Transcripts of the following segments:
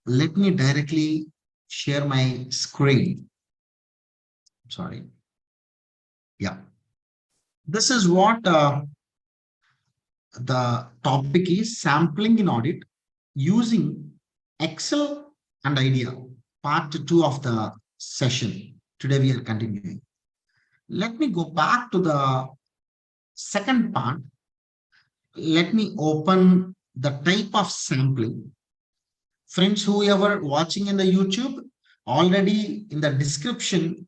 let me directly share my screen. Sorry. Yeah. This is what the topic is: sampling in audit using Excel and idea, part 2 of the session. Today we are continuing. Let me go back to the second part. Let me open the type of sampling. Friends, whoever watching in the YouTube, already in the description,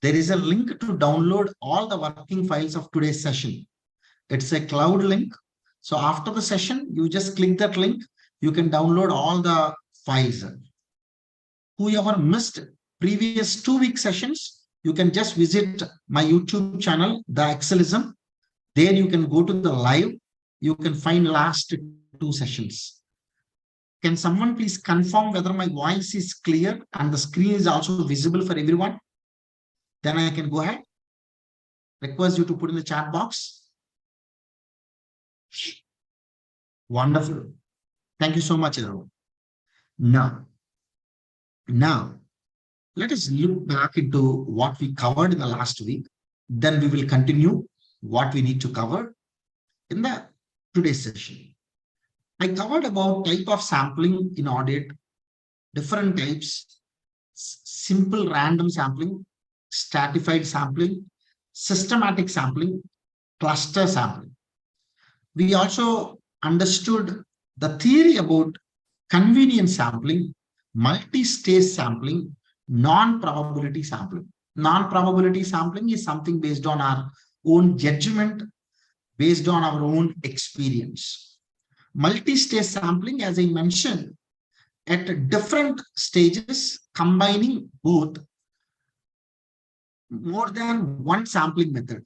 there is a link to download all the working files of today's session. It's a cloud link. So after the session, you just click that link. You can download all the files. Whoever missed previous 2-week sessions, you can just visit my YouTube channel, The Excelism. There you can go to the live. You can find last 2 sessions. Can someone please confirm whether my voice is clear and the screen is also visible for everyone? Then I can go ahead. Request you to put in the chat box. Wonderful. Thank you so much, everyone. Now, let us look back into what we covered in the last week. Then we will continue what we need to cover in the today's session. I covered about type of sampling in audit, different types: simple random sampling, stratified sampling, systematic sampling, cluster sampling. We also understood the theory about convenience sampling, multi-stage sampling, non-probability sampling. Non-probability sampling is something based on our own judgment, based on our own experience. Multi-stage sampling, as I mentioned, at different stages, combining both more than one sampling method.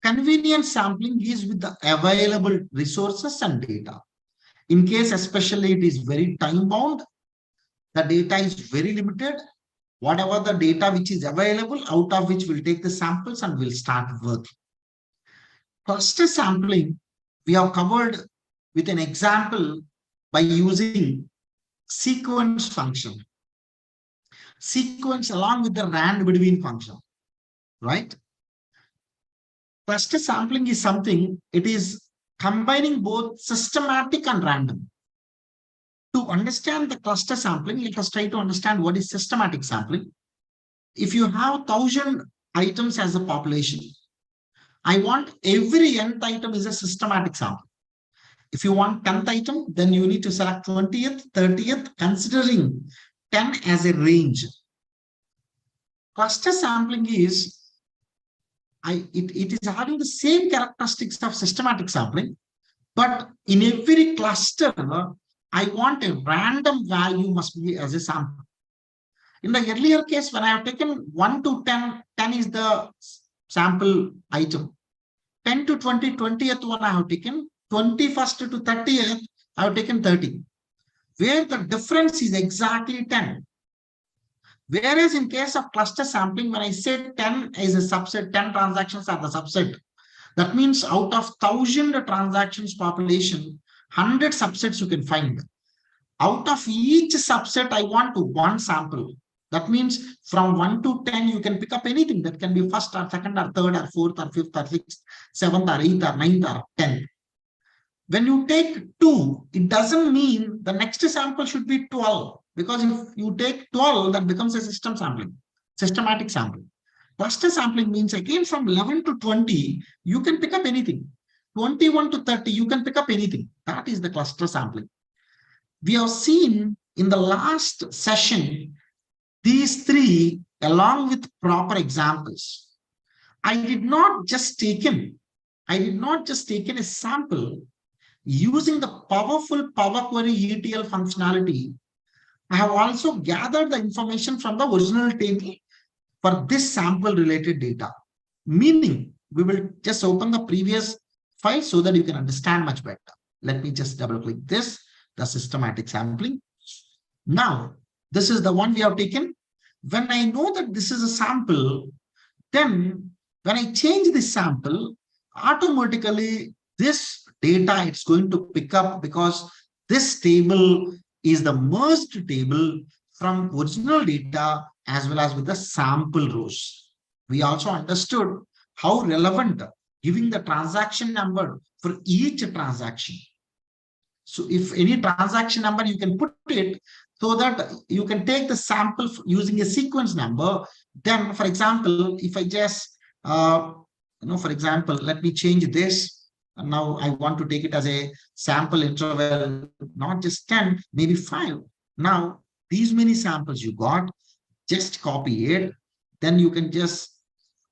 Convenience sampling is with the available resources and data. In case especially it is very time bound, the data is very limited. Whatever the data which is available, out of which we'll take the samples and we'll start working. Cluster sampling, we have covered with an example by using sequence function. Sequence along with the rand between function, right? Cluster sampling is something, it is combining both systematic and random. To understand the cluster sampling, let us try to understand what is systematic sampling. If you have 1,000 items as a population, I want every nth item is a systematic sample. If you want 10th item, then you need to select 20th, 30th, considering 10 as a range. Cluster sampling is, it is having the same characteristics of systematic sampling, but in every cluster, I want a random value must be as a sample. In the earlier case, when I have taken 1 to 10, 10 is the sample item. 10 to 20, 20th one I have taken. 21st to 30th, I have taken 30. Where the difference is exactly 10. Whereas in case of cluster sampling, when I say 10 is a subset, 10 transactions are the subset. That means out of 1,000 transactions population, 100 subsets you can find. Out of each subset, I want one sample. That means from 1 to 10, you can pick up anything that can be first or second or third or fourth or fifth or sixth, seventh or eighth or ninth or 10th. When you take 2, it doesn't mean the next sample should be 12. Because if you take 12, that becomes a system sampling, systematic sampling. Cluster sampling means again from 11 to 20, you can pick up anything. 21 to 30, you can pick up anything. That is the cluster sampling. We have seen in the last session, these 3 along with proper examples. I did not just taken a sample using the powerful Power Query ETL functionality. I have also gathered the information from the original table for this sample related data. Meaning, we will just open the previous file so that you can understand much better. Let me just double click this, the systematic sampling. Now, this is the one we have taken. When I know that this is a sample, then when I change this sample, automatically this data it's going to pick up because this table is the merged table from original data as well as with the sample rows. We also understood how relevant giving the transaction number for each transaction. So if any transaction number, you can put it so that you can take the sample using a sequence number. Then, for example, if I just, for example, let me change this. And now I want to take it as a sample interval, not just 10, maybe 5. Now, these many samples you got, just copy it. Then you can just,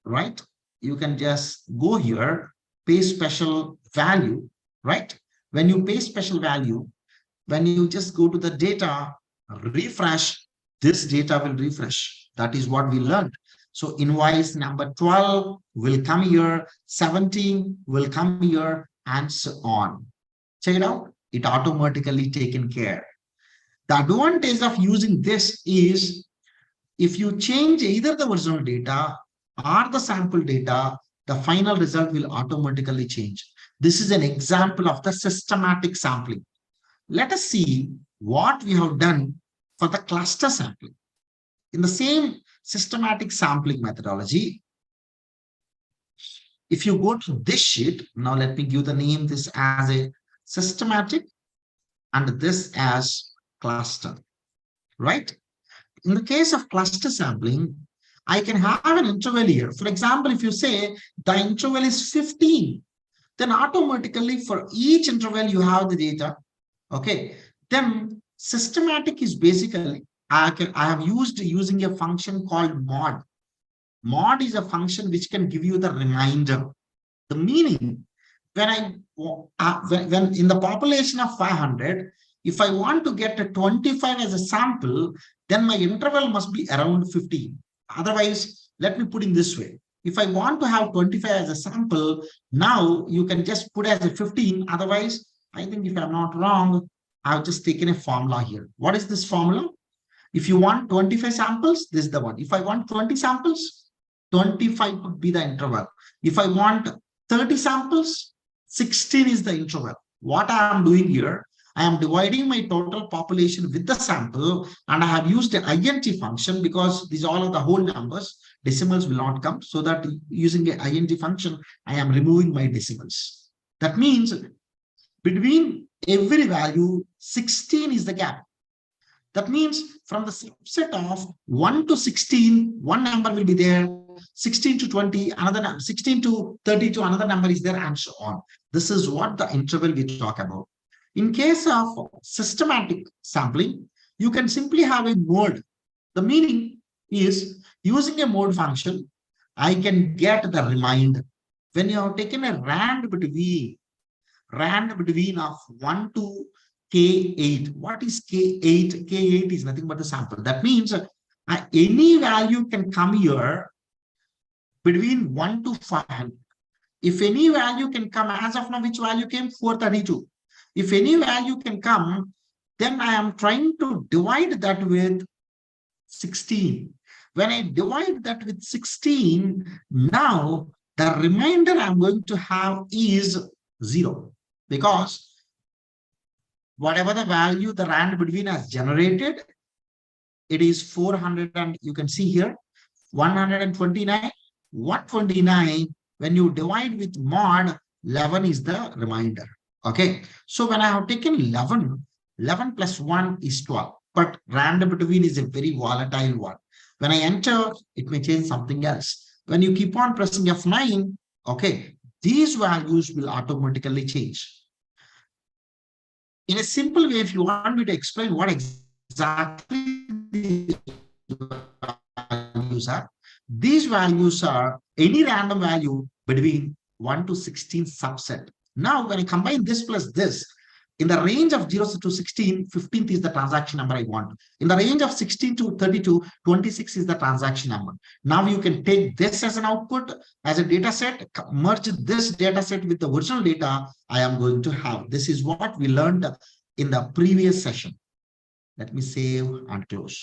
right? You can just go here, paste special value, right? When you paste special value, when you just go to the data, refresh, this data will refresh. That is what we learned. So invoice number 12 will come here, 17 will come here, and so on. Check it out. It automatically taken care. The advantage of using this is if you change either the original data or the sample data, the final result will automatically change. This is an example of the systematic sampling. Let us see what we have done for the cluster sampling. In the same systematic sampling methodology, if you go to this sheet, now let me give the name this as a systematic and this as cluster, right? In the case of cluster sampling, I can have an interval here. For example, if you say the interval is 15, then automatically for each interval you have the data. Okay, then systematic is basically, I have used using a function called mod. Mod is a function which can give you the reminder. The meaning, when when in the population of 500, if I want to get a 25 as a sample, then my interval must be around 15. Otherwise, let me put in this way. If I want to have 25 as a sample, now you can just put as a 15. Otherwise, I think if I'm not wrong, I've just taken a formula here. What is this formula? If you want 25 samples, this is the one. If I want 20 samples, 25 would be the interval. If I want 30 samples, 16 is the interval. What I am doing here, I am dividing my total population with the sample, and I have used an int function because these all are the whole numbers. Decimals will not come. So that using an int function, I am removing my decimals. That means between every value, 16 is the gap. That means from the subset of 1 to 16, one number will be there. 16 to 20, another number, 16 to 32, another number is there, and so on. This is what the interval we talk about. In case of systematic sampling, you can simply have a mode. The meaning is using a mode function, I can get the reminder. When you have taken a rand between of 1 to K8. What is K8? K8 is nothing but the sample. That means any value can come here between 1 to 500. If any value can come, as of now, which value came? 432. If any value can come, then I am trying to divide that with 16. When I divide that with 16, now the remainder I'm going to have is 0, because whatever the value the rand between has generated, it is 400, and you can see here 129. 129, when you divide with mod, 11 is the remainder. Okay, so when I have taken 11, 11 plus 1 is 12, but rand between is a very volatile one. When I enter, it may change something else. When you keep on pressing F9, okay, these values will automatically change. In a simple way, if you want me to explain what exactly these values are any random value between 1 to 16 subset. Now, when I combine this plus this, in the range of 0 to 16, 15th is the transaction number I want. In the range of 16 to 32, 26 is the transaction number. Now you can take this as an output, as a data set, merge this data set with the original data I am going to have. This is what we learned in the previous session. Let me save and close.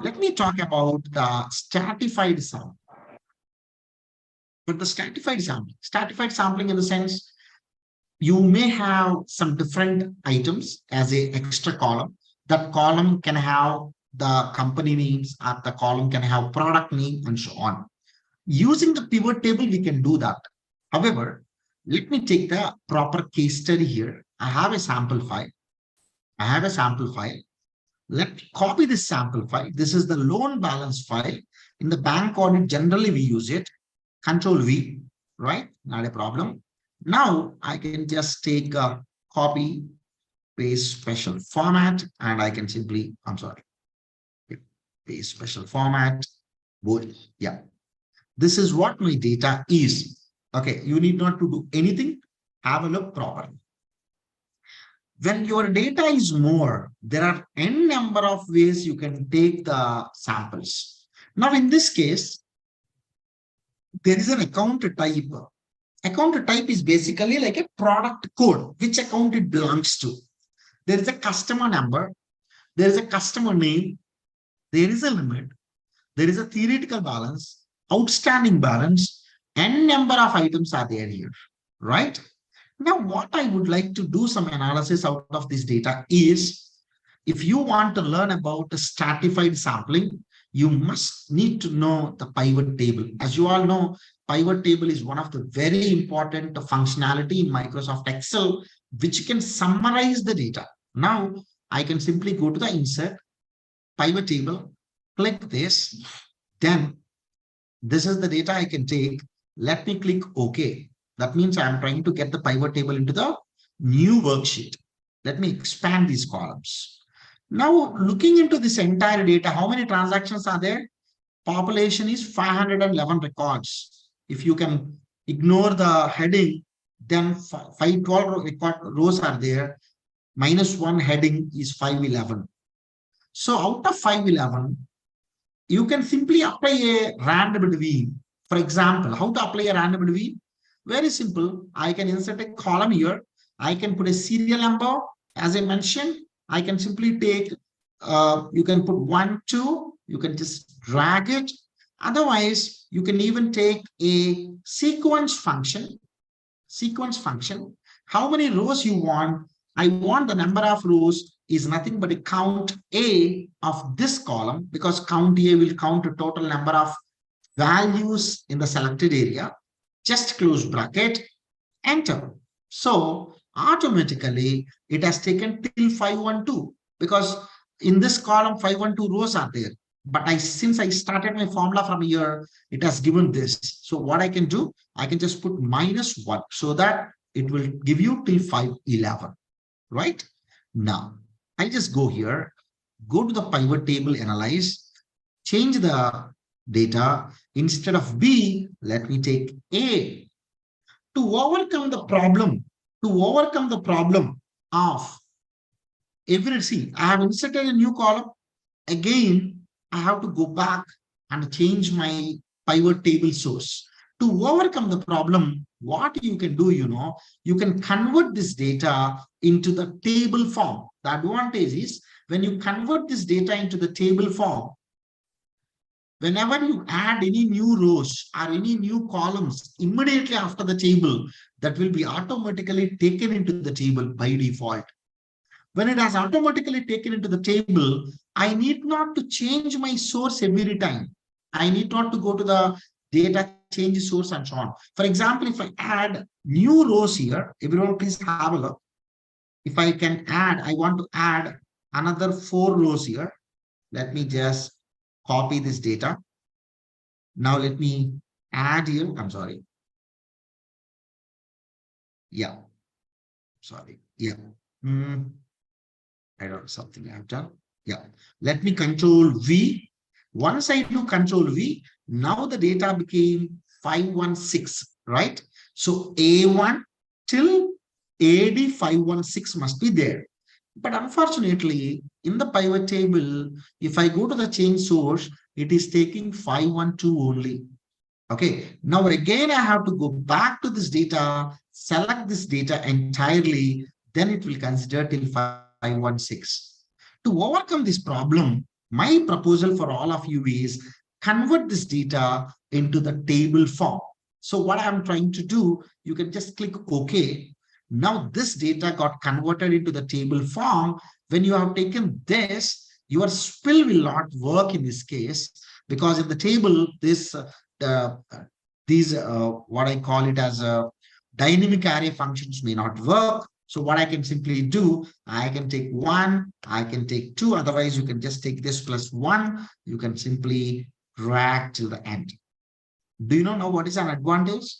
Let me talk about the stratified sampling. But the stratified sampling in the sense, you may have some different items as a extra column. That column can have the company names, or the column can have product name, and so on. Using the pivot table, we can do that. However, let me take the proper case study here. I have a sample file. I have a sample file. Let me copy this sample file. This is the loan balance file. In the bank audit, generally we use it. Control V, right? Not a problem. Now I can just take a copy, paste special format, and I can simply, I'm sorry, paste special format, bold. Yeah. This is what my data is. Okay, you need not to do anything. Have a look properly. When your data is more, there are n number of ways you can take the samples. Now, in this case, there is an account type. Account type is basically like a product code, which account it belongs to. There is a customer number, there is a customer name, there is a limit, there is a theoretical balance, outstanding balance, n number of items are there here, right? Now, what I would like to do some analysis out of this data is, if you want to learn about the stratified sampling, you must need to know the pivot table. As you all know, pivot table is one of the very important functionality in Microsoft Excel, which can summarize the data. Now, I can simply go to the insert, pivot table, click this, then this is the data I can take. Let me click OK. That means I'm trying to get the pivot table into the new worksheet. Let me expand these columns. Now, looking into this entire data, how many transactions are there? Population is 511 records. If you can ignore the heading, then 512 record rows are there. Minus one heading is 511. So out of 511, you can simply apply a random between. For example, how to apply a random between? Very simple. I can insert a column here. I can put a serial number. As I mentioned, I can simply take, you can put 1, 2, you can just drag it. Otherwise, you can even take a sequence function. Sequence function. How many rows you want? I want the number of rows is nothing but a count A of this column, because count A will count the total number of values in the selected area. Just close bracket, enter. So automatically it has taken till 512, because in this column 512 rows are there. But since I started my formula from here, it has given this. So what I can do, I can just put -1 so that it will give you till 511, right? Now, I just go here, go to the pivot table, analyze, change the data. Instead of B, let me take A. To overcome the problem of see, I have inserted a new column. Again, I have to go back and change my pivot table source. To overcome the problem, what you can do, you can convert this data into the table form. The advantage is, when you convert this data into the table form, whenever you add any new rows or any new columns immediately after the table, that will be automatically taken into the table by default. When it has automatically taken into the table, I need not to change my source every time. I need not to go to the data change source and so on. For example, if I add new rows here, everyone please have a look. If I can add, I want to add another 4 rows here. Let me just copy this data. Now let me add here. I'm sorry. Yeah. Sorry. Yeah. I don't know something I've done. Yeah. Let me control V. Once I do control V, now the data became 516, right? So A1 till AD 516 must be there. But unfortunately, in the pivot table, if I go to the change source, it is taking 512 only. Okay, now again, I have to go back to this data, select this data entirely, then it will consider till 516. To overcome this problem, my proposal for all of you is convert this data into the table form. So what I'm trying to do, you can just click OK. Now this data got converted into the table form. When you have taken this, your spill will not work in this case, because in the table, uh, these what I call it as a dynamic array functions may not work. So what I can simply do, I can take 1, I can take 2. Otherwise, you can just take this plus 1. You can simply drag till the end. Do you know what is an advantage?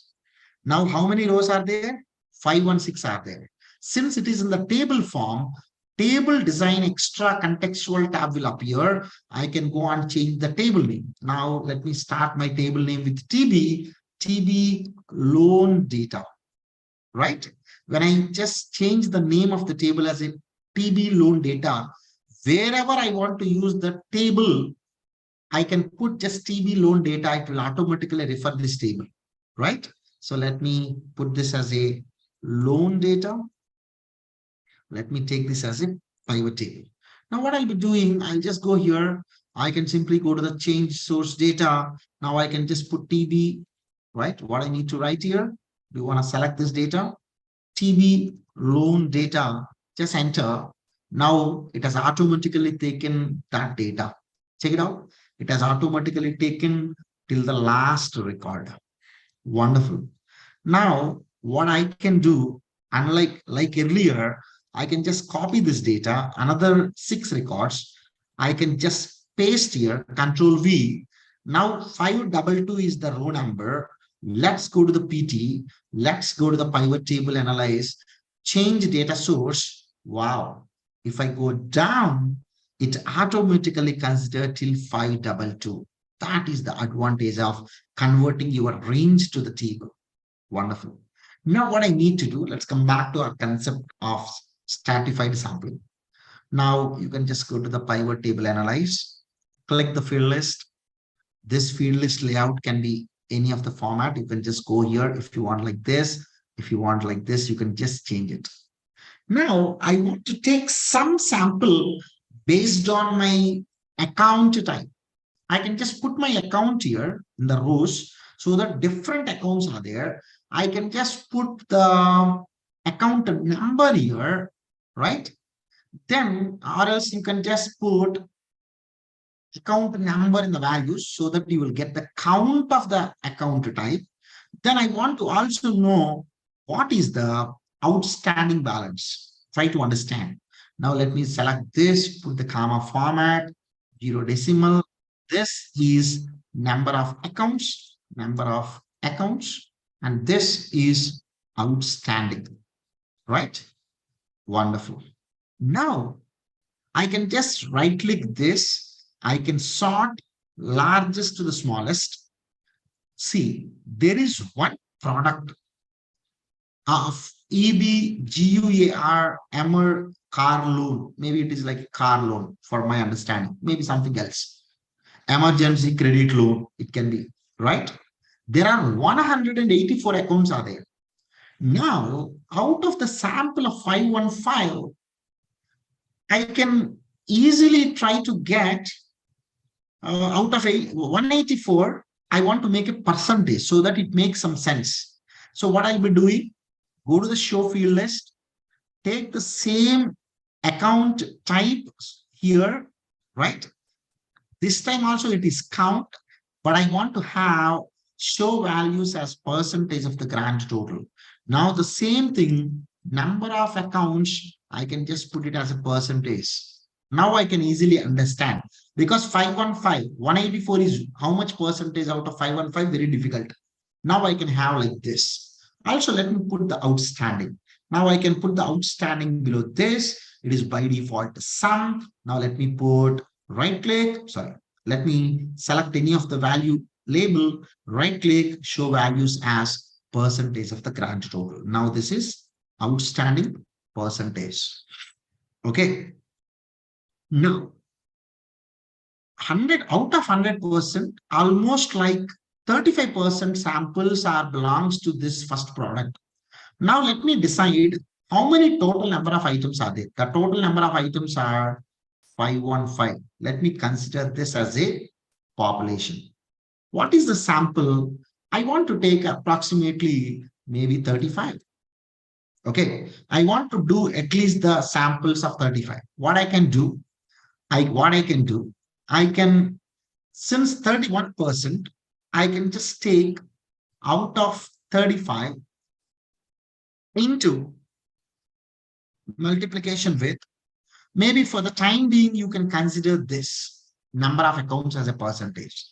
Now, how many rows are there? 5 and 6 are there. Since it is in the table form, table design extra contextual tab will appear. I can go and change the table name. Now, let me start my table name with TB loan data, right? When I just change the name of the table as a TB loan data, wherever I want to use the table, I can put just TB loan data. It will automatically refer this table, right? So let me put this as a loan data. Let me take this as a pivot table. Now what I'll be doing, I'll just go here. I can simply go to the change source data. Now I can just put TB, right? What I need to write here, do you want to select this data? TB loan data, just enter. Now it has automatically taken that data. Check it out. It has automatically taken till the last record. Wonderful. Now, what I can do, unlike like earlier, I can just copy this data, another 6 records. I can just paste here, Control V. Now, 522 is the row number. Let's go to the PT. Let's go to the pivot table, analyze, change data source. Wow. If I go down, it automatically consider till 522. That is the advantage of converting your range to the table. Wonderful. Now what I need to do, let's come back to our concept of stratified sampling. Now you can just go to the pivot table, analyze, click the field list. This field list layout can be any of the format. You can just go here if you want like this. If you want like this, you can just change it. Now I want to take some sample based on my account type. I can just put my account here in the rows so that different accounts are there. I can just put the account number here, right? Then, or else you can just put account number in the values so that you will get the count of the account type. Then I want to also know what is the outstanding balance. Try to understand. Now let me select this, put the comma format, 0 decimal. This is number of accounts, and this is outstanding, right? Wonderful. Now I can just right click this. I can sort largest to the smallest. See, there is one product of EBGUAR Emmer car loan. Maybe it is like a car loan for my understanding, maybe something else. Emergency credit loan, it can be, right? There are 184 accounts are there. Now, out of the sample of 515, I can easily try to get out of 184, I want to make a percentage so that it makes some sense. So what I'll be doing, go to the show field list, take the same account type here, right? This time also it is count, but I want to have show values as percentage of the grand total. Now the same thing, number of accounts, I can just put it as a percentage. Now I can easily understand, because 515, 184 is how much percentage out of 515, very difficult. Now I can have like this. Also, let me put the outstanding. Now I can put the outstanding below this. It is by default sum. Now let me put right click, let me select any of the value label, right click, show values as percentage of the grand total. Now this is outstanding percentage. Okay. Now, 100 out of 100%, almost like 35% samples are belongs to this first product. Now let me decide how many total number of items are there. The total number of items are 515. Let me consider this as a population. What is the sample? I want to take approximately maybe 35. Okay, I want to do at least the samples of 35. What I can do, I can, since 31%, I can just take out of 35 into multiplication with, maybe for the time being, you can consider this number of accounts as a percentage.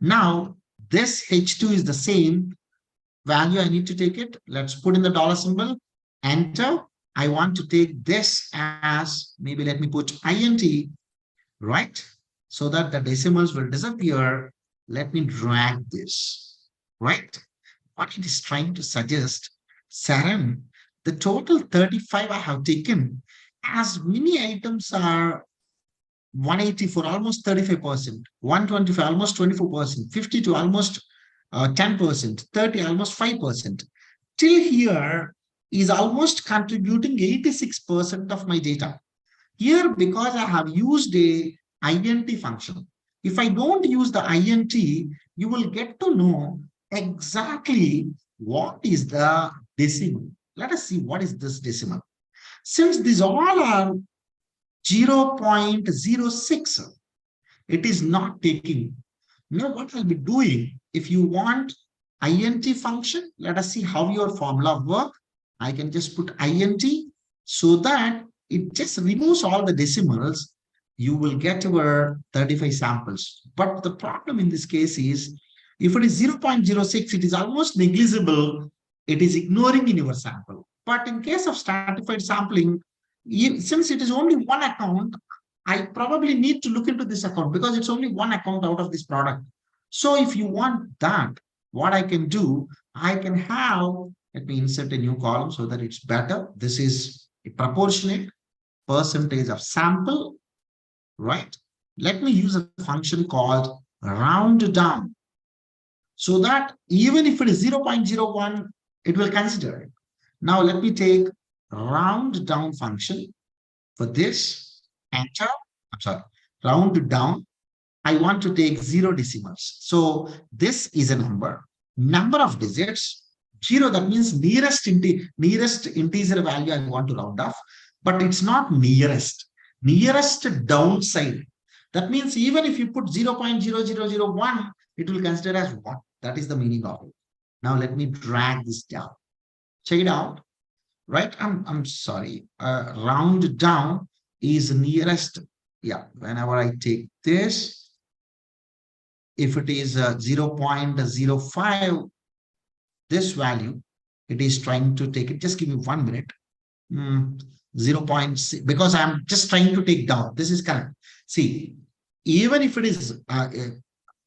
Now, this H2 is the same value. I need to take it. Let's put in the dollar symbol, enter. I want to take this as, maybe let me put INT, right? So that the decimals will disappear. Let me drag this, right? What it is trying to suggest, Saran, the total 35 I have taken, as many items are 180 for almost 35%, 125 almost 24%, 50 to almost 10%, 30 almost 5%. Till here is almost contributing 86% of my data. Here, because I have used a INT function, if I don't use the INT, you will get to know exactly what is the decimal. Let us see what is this decimal. Since these all are 0.06, it is not taking. Now, what I'll be doing, if you want INT function, let us see how your formula work. I can just put INT so that it just removes all the decimals. You will get your 35 samples. But the problem in this case is, if it is 0.06, it is almost negligible. It is ignoring in your sample. But in case of stratified sampling, since it is only one account, I probably need to look into this account because it's only one account out of this product. So if you want that, what I can do, I can have, let me insert a new column so that it's better. This is a proportionate percentage of sample, right? Let me use a function called round down so that even if it is 0.01, it will consider it. Now let me take round down function for this, enter, I'm sorry, round down. I want to take 0 decimals. So this is a number of digits, 0, that means nearest integer value I want to round off, but it's not nearest downside. That means even if you put 0.0001, it will consider as 1. That is the meaning of it. Now let me drag this down. Check it out, right? I'm sorry, round down is nearest. Yeah, whenever I take this, if it is 0.05, this value, it is trying to take it. Just give me 1 minute. 0.6, because I'm just trying to take down. This is correct. See, even if it is,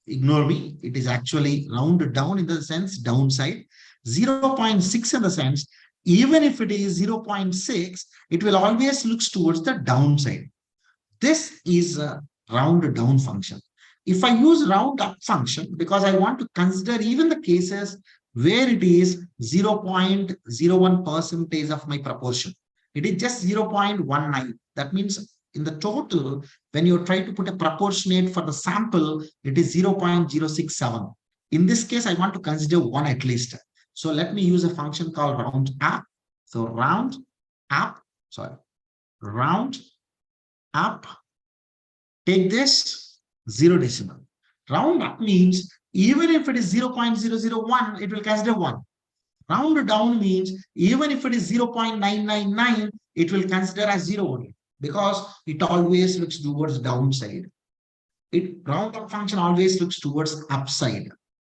ignore me, it is actually rounded down in the sense downside. 0.6 in the sense, even if it is 0.6, it will always look towards the downside. This is a round down function. If I use round up function, because I want to consider even the cases where it is 0.01% of my proportion, it is just 0.19. That means in the total, when you try to put a proportionate for the sample, it is 0.067. In this case, I want to consider 1 at least. So let me use a function called round up. So round up, take this 0 decimal. Round up means even if it is 0.001, it will consider 1. Round down means even if it is 0.999, it will consider as 0 only, because it always looks towards downside. Round up function always looks towards upside.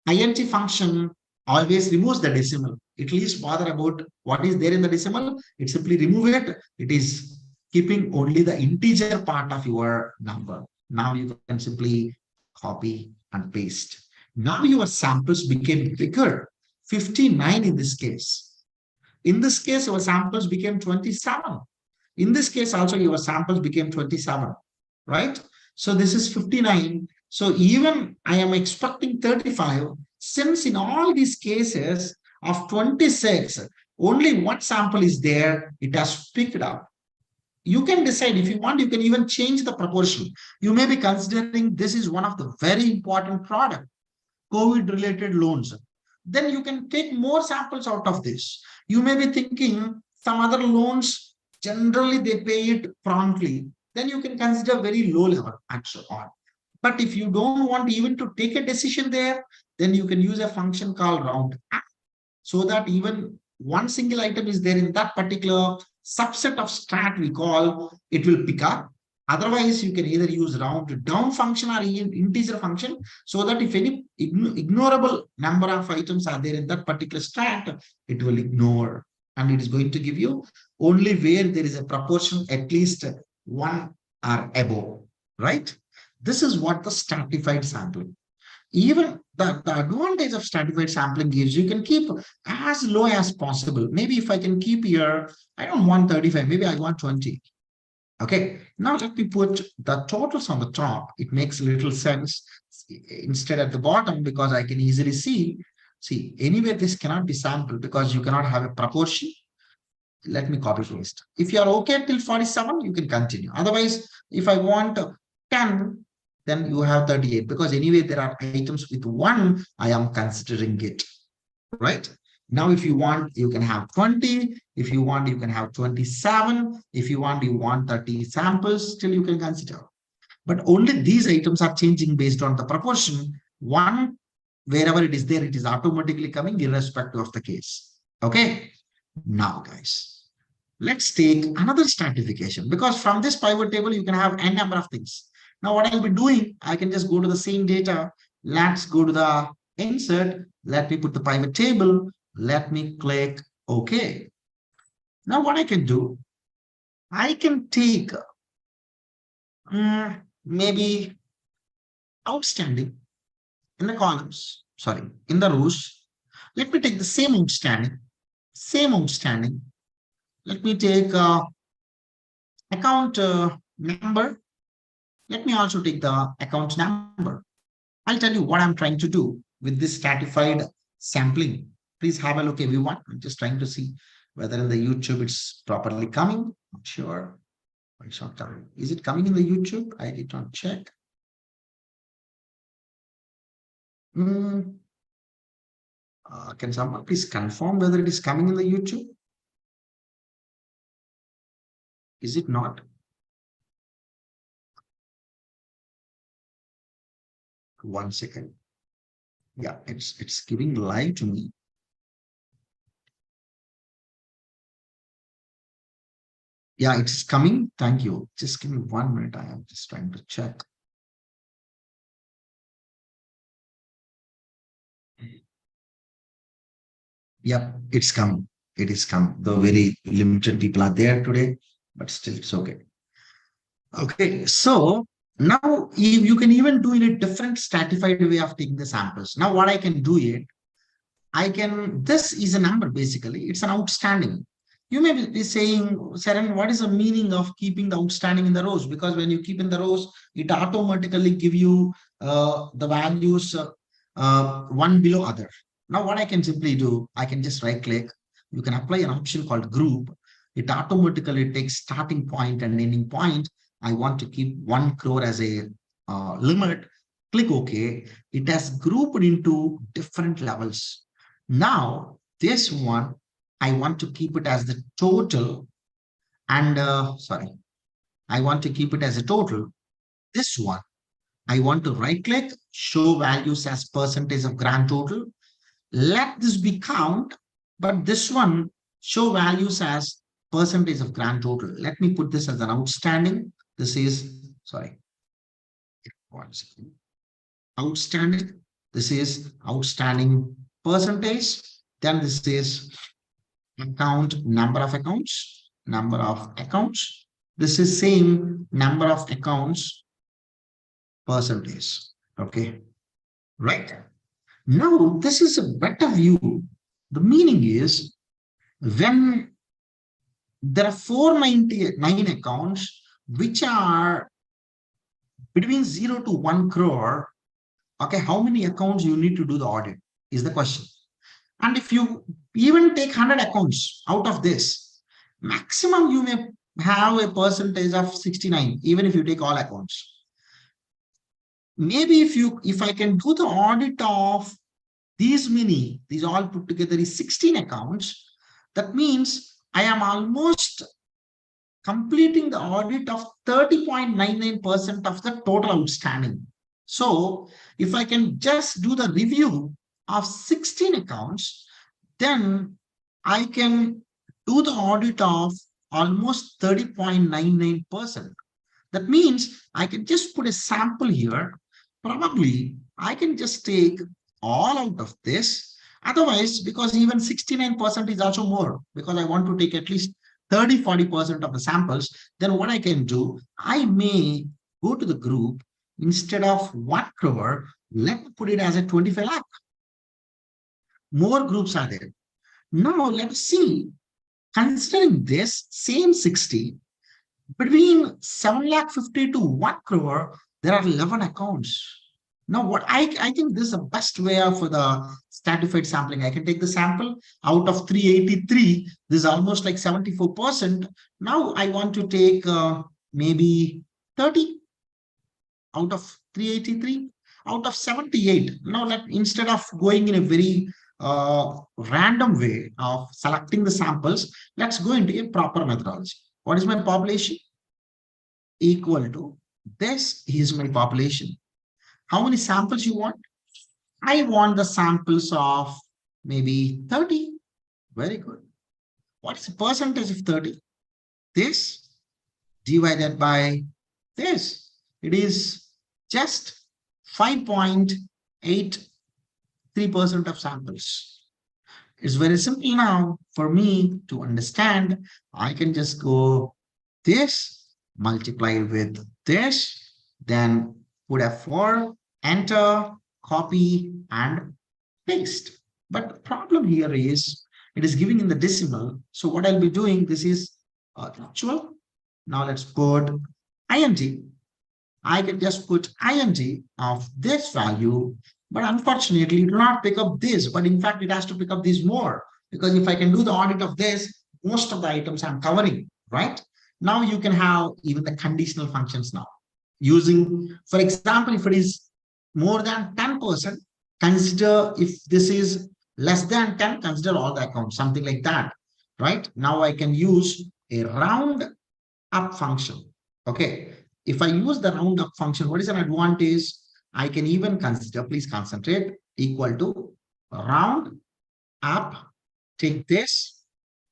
INT function always removes the decimal. It least bother about what is there in the decimal. It simply remove it. It is keeping only the integer part of your number. Now you can simply copy and paste. Now your samples became bigger, 59 in this case. In this case, your samples became 27. In this case also, your samples became 27, right? So this is 59. So even I am expecting 35, since in all these cases of 26, only one sample is there, it has picked up. You can decide if you want, you can even change the proportion. You may be considering this is one of the very important product, COVID-related loans. Then you can take more samples out of this. You may be thinking Some other loans, generally they pay it promptly. Then you can consider very low level and so on. But if you don't want even to take a decision there, then you can use a function called round up, so that even one single item is there in that particular subset of strat we call, it will pick up. Otherwise, you can either use round down function or integer function, so that if any ignorable number of items are there in that particular strat, it will ignore. And it is going to give you only where there is a proportion at least one or above, right? This is what the stratified sampling. Even the advantage of stratified sampling gives, you can keep as low as possible. Maybe if I can keep here, I don't want 35, maybe I want 20. Okay, now let me put the totals on the top. It makes little sense instead at the bottom, because I can easily see, anyway, this cannot be sampled because you cannot have a proportion. Let me copy paste. If you are okay till 47, you can continue. Otherwise, if I want 10, then you have 38, because anyway, there are items with 1, I am considering it, right? Now, if you want, you can have 20. If you want, you can have 27. If you want 30 samples, still you can consider. But only these items are changing based on the proportion. 1, wherever it is there, it is automatically coming irrespective of the case. Okay. Now, guys, let's take another stratification, because from this pivot table, you can have n number of things. Now, what I'll be doing, I can just go to the same data. Let's go to the insert. Let me put the pivot table. Let me click OK. Now, what I can do, I can take maybe outstanding in the columns, sorry, in the rows. Let me take the same outstanding. Let me take account number. Let me also take the account number. I'll tell you what I'm trying to do with this stratified sampling. Please have a look, everyone. I'm just trying to see whether in the YouTube it's properly coming. Not sure. It's not coming. Is it coming in the YouTube? I did not check. Can someone please confirm whether it is coming in the YouTube? Is it not? One second. Yeah, it's giving live to me. Yeah, it's coming. Thank you. Just give me 1 minute. I am just trying to check. Yeah, it's coming. It is coming. The very limited people are there today, but still it's okay. Okay, so now you can even do in a different stratified way of taking the samples. Now what I can do it, this is a number basically, it's an outstanding. You may be saying, Saran, what is the meaning of keeping the outstanding in the rows? Because when you keep in the rows, it automatically give you the values one below other. Now what I can simply do, I can just right click. You can apply an option called group. It automatically takes starting point and ending point. I want to keep 1 crore as a limit. Click OK. It has grouped into different levels. Now, this one, I want to keep it as the total. And I want to keep it as a total. This one, I want to right click, show values as percentage of grand total. Let this be count, but this one, show values as percentage of grand total. Let me put this as an outstanding. This is, sorry, 1 second. Outstanding. This is outstanding percentage. Then this is account number of accounts. This is same number of accounts percentage. Okay, right. Now this is a better view. The meaning is when there are 499 accounts which are between 0 to 1 crore. Okay, how many accounts you need to do the audit is the question. And if you even take 100 accounts out of this, maximum you may have a percentage of 69, even if you take all accounts. Maybe if I can do the audit of these all put together is 16 accounts, that means I am almost completing the audit of 30.99% of the total outstanding. So if I can just do the review of 16 accounts, then I can do the audit of almost 30.99%. That means I can just put a sample here. Probably I can just take all out of this. Otherwise, because even 69% is also more, because I want to take at least 30-40% of the samples, then what I can do, I may go to the group, instead of 1 crore, let me put it as a 25 lakh. More groups are there. Now let's see, considering this same 60, between 7 lakh 50 to 1 crore, there are 11 accounts. Now, what I think this is the best way for the stratified sampling. I can take the sample out of 383. This is almost like 74%. Now, I want to take maybe 30 out of 383, out of 78. Now, instead of going in a very random way of selecting the samples, let's go into a proper methodology. What is my population? Equal to this is my population. How many samples you want? I want the samples of maybe 30. Very good. What is the percentage of 30? This divided by this. It is just 5.83% of samples. It's very simple now for me to understand. I can just go this, multiply with this, then put F4, enter, copy, and paste. But the problem here is it is giving in the decimal. So what I'll be doing, this is actual. Now let's put ing. I can just put ing of this value, but unfortunately, it will not pick up this. But in fact, it has to pick up this more, because if I can do the audit of this, most of the items I'm covering, right? Now you can have even the conditional functions now. Using, for example, if it is more than 10%, consider, if this is less than 10, consider all the accounts, something like that, right? Now I can use a round up function. Okay. If I use the round up function, what is an advantage? I can even consider, please concentrate, equal to round up, take this,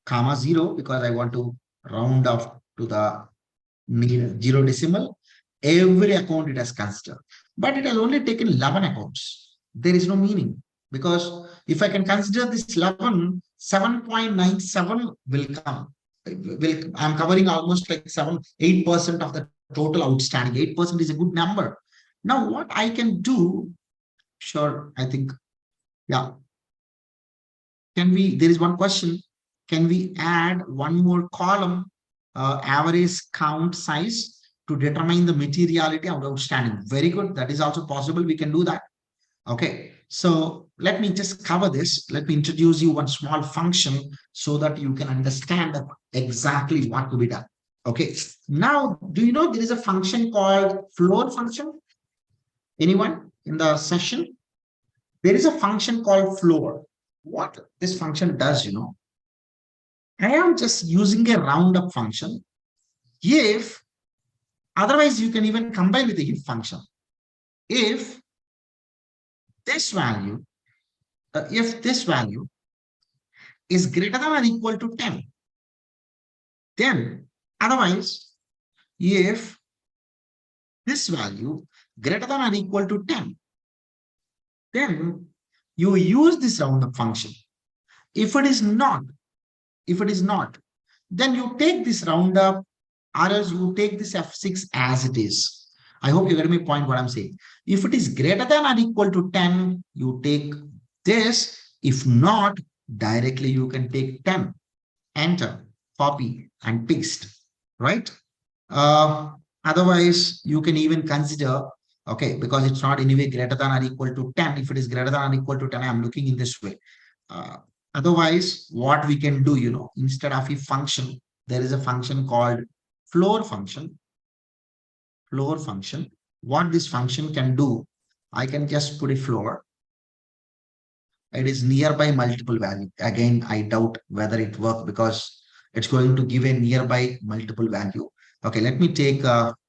comma 0, because I want to round off to the near 0 decimal. Every account it has considered, but it has only taken 11 accounts. There is no meaning, because if I can consider this 11, 7.97 will come. I'm covering almost like 8% of the total outstanding. 8% is a good number. Now, what I can do, sure, I think, yeah. There is one question. Can we add one more column, average count size, to determine the materiality of outstanding? Very good. That is also possible. We can do that. Okay. So let me just cover this. Let me introduce you one small function so that you can understand exactly what to be done. Okay. Now, do you know there is a function called floor function? Anyone in the session? There is a function called floor. What this function does, I am just using a roundup function. If, otherwise you can even combine with the if function. If this value is greater than or equal to 10, then otherwise, if this value greater than or equal to 10, then you use this roundup function. If it is not, then you take this roundup, or else you take this F6 as it is. I hope you get my point what I'm saying. If it is greater than or equal to 10, you take this. If not, directly you can take 10, enter, copy, and paste, right? Otherwise, you can even consider, okay, because it's not anyway greater than or equal to 10. If it is greater than or equal to 10, I'm looking in this way. Otherwise, what we can do, instead of a function, there is a function called floor function. What this function can do, I can just put a floor. It is nearby multiple value. Again, I doubt whether it works, because It's going to give a nearby multiple value. Okay, let me take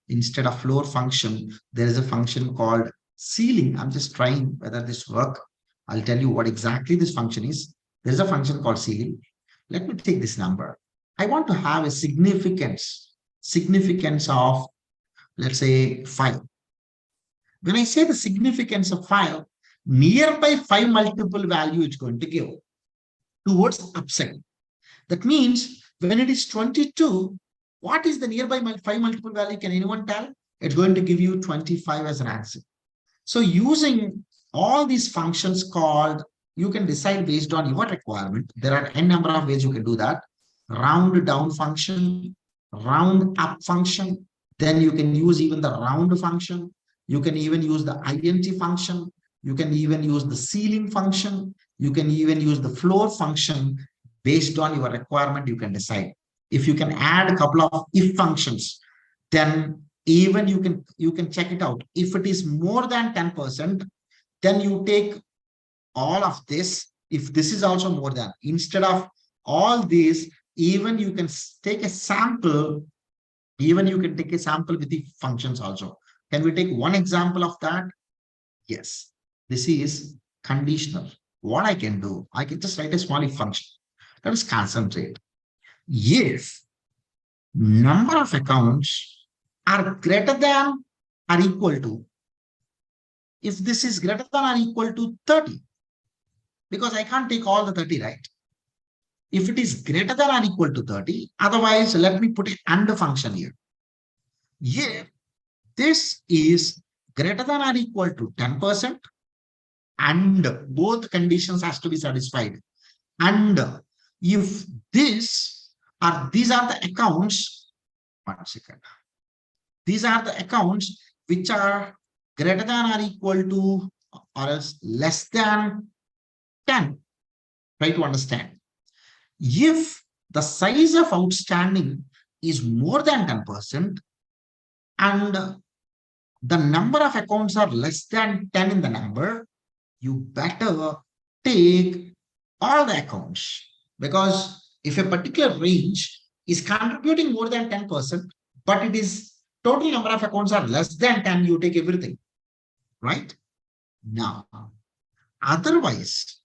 instead of floor function, there is a function called ceiling. I'm just trying whether this work. I'll tell you what exactly this function is. There's a function called ceiling. Let me take this number. I want to have a significance of, let's say, 5. When I say the significance of 5, nearby 5 multiple value it's going to give towards upside. That means when it is 22, what is the nearby 5 multiple value? Can anyone tell? It's going to give you 25 as an answer. So using all these functions called, you can decide based on your requirement. There are n number of ways you can do that. Round down function, round up function. Then you can use even the round function. You can even use the int function. You can even use the ceiling function. You can even use the floor function. Based on your requirement, you can decide. If you can add a couple of if functions, then even you can check it out. If it is more than 10%, then you take all of this. If this is also more than, instead of all these, even you can take a sample. Even you can take a sample with the functions also. Can we take one example of that? Yes, this is conditional. What I can do, I can just write a small if function. Let us concentrate. If number of accounts are greater than or equal to, if this is greater than or equal to 30, because I can't take all the 30, right? If it is greater than or equal to 30, otherwise, let me put an AND function here. If this is greater than or equal to 10%, and both conditions has to be satisfied. And if these are the accounts, 1 second. These are the accounts which are greater than or equal to or else less than 10. Try to understand. If the size of outstanding is more than 10% and the number of accounts are less than 10 in the number, you better take all the accounts. Because if a particular range is contributing more than 10%, but it is total number of accounts are less than 10, you take everything, right? Now, otherwise,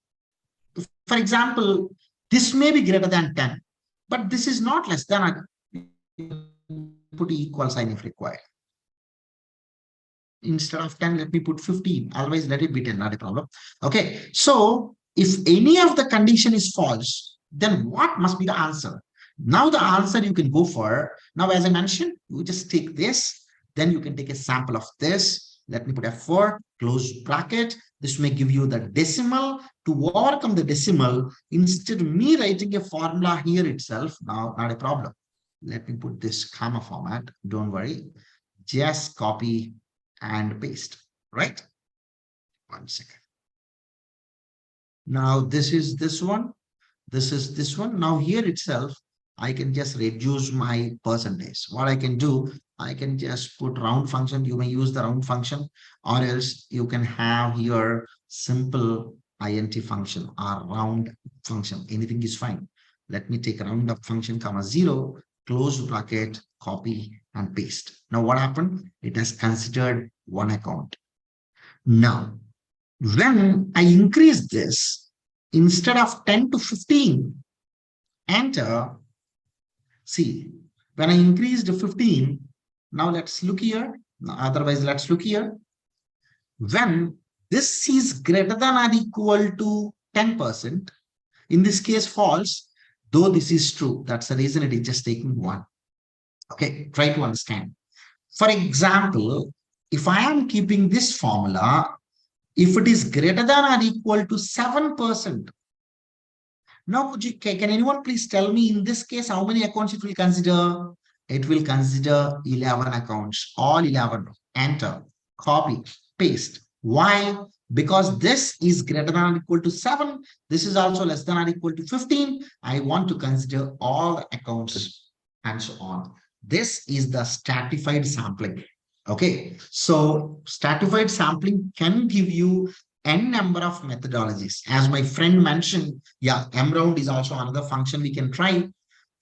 for example, this may be greater than 10, but this is not less than, put equal sign if required. Instead of 10, let me put 15. Otherwise, let it be 10, not a problem. Okay, so if any of the condition is false, then what must be the answer? Now the answer you can go for, now as I mentioned, you just take this, then you can take a sample of this. Let me put F4, close bracket. This may give you the decimal. To overcome the decimal, instead of me writing a formula here itself, now not a problem. Let me put this comma format, don't worry. Just copy and paste, right? 1 second. Now this is this one. This is this one. Now here itself, I can just reduce my percentage. What I can do, I can just put round function. You may use the round function, or else you can have your simple int function or round function. Anything is fine. Let me take round up function, comma 0, close bracket, copy and paste. Now what happened? It has considered one account. Now, when I increase this, instead of 10 to 15, enter. See, when I increased to 15, now let's look here. Otherwise, let's look here. When this is greater than or equal to 10%, in this case false, though this is true. That's the reason it is just taking 1. Okay, try to understand. For example, if I am keeping this formula, if it is greater than or equal to 7%, now, can anyone please tell me in this case, how many accounts it will consider? It will consider 11 accounts, all 11. Enter, copy, paste. Why? Because this is greater than or equal to 7. This is also less than or equal to 15. I want to consider all accounts and so on. This is the stratified sampling. Okay, so stratified sampling can give you n number of methodologies. As my friend mentioned, yeah, mround is also another function we can try.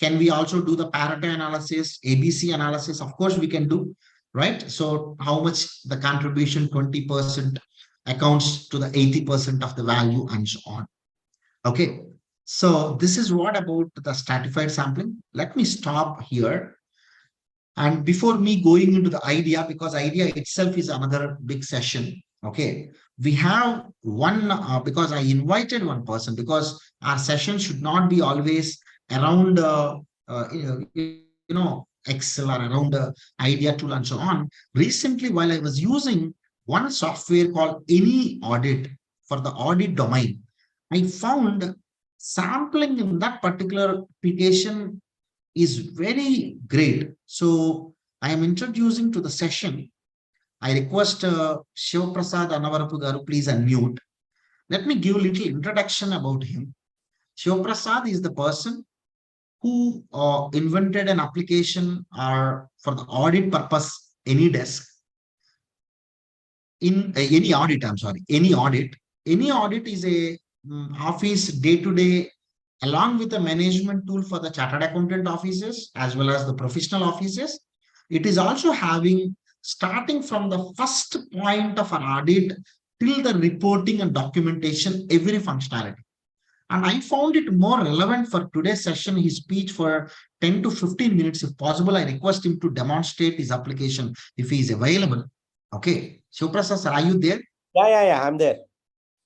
Can we also do the parity analysis, ABC analysis? Of course, we can do, right? So how much the contribution, 20% accounts to the 80% of the value and so on. Okay. So this is what about the stratified sampling. Let me stop here. And before me going into the idea, because idea itself is another big session. Okay. We have one, because I invited one person, because our session should not be always around, Excel or around the idea tool and so on. Recently, while I was using one software called Any Audit for the audit domain, I found sampling in that particular application is very great. So I am introducing to the session. I request Shiv Prasad Anavarapu Garu, please unmute. Let me give a little introduction about him. Shiv Prasad is the person who invented an application for the audit purpose, any desk, in any audit, I'm sorry, any audit. Any audit is a office day-to-day, along with a management tool for the chartered accountant offices as well as the professional offices. It is also having, starting from the first point of an audit till the reporting and documentation, every functionality. And I found it more relevant for today's session, his speech for 10 to 15 minutes. If possible, I request him to demonstrate his application if he is available. Okay. Shivaprasad sir, are you there? Yeah, I'm there.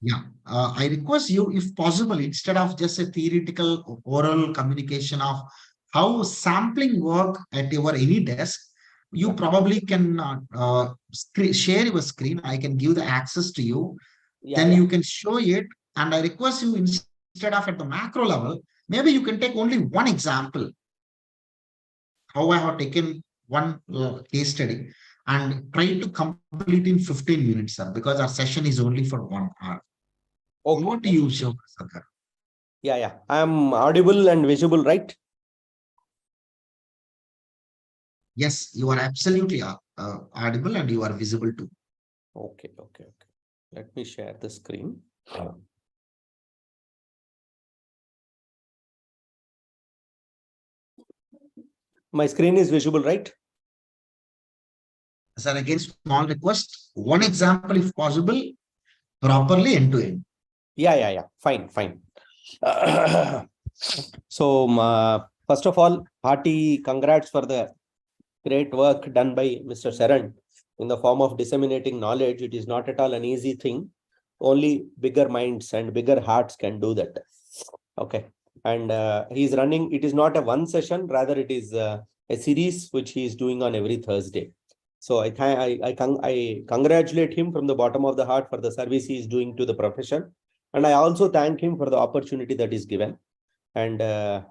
Yeah. I request you, if possible, instead of just a theoretical oral communication of how sampling work at your any desk, you probably can share your screen. I can give the access to you. Then you can show it. And I request you, instead of at the macro level, maybe you can take only one example. How I have taken one case study and try to complete in 15 minutes, sir, because our session is only for 1 hour. Okay. What do you show, Sarkar? Yeah. I am audible and visible, right? Yes, you are absolutely audible and you are visible too. Okay. Let me share the screen. My screen is visible, right? Sir, again, small request. One example, if possible, properly end to end. Yeah. Fine. So, first of all, hearty congrats for the great work done by Mr. Sharan in the form of disseminating knowledge. It is not at all an easy thing. Only bigger minds and bigger hearts can do that. Okay. And he's running, it is not a one session, rather it is a series which he is doing on every Thursday. So I congratulate him from the bottom of the heart for the service he is doing to the profession. And I also thank him for the opportunity that is given. And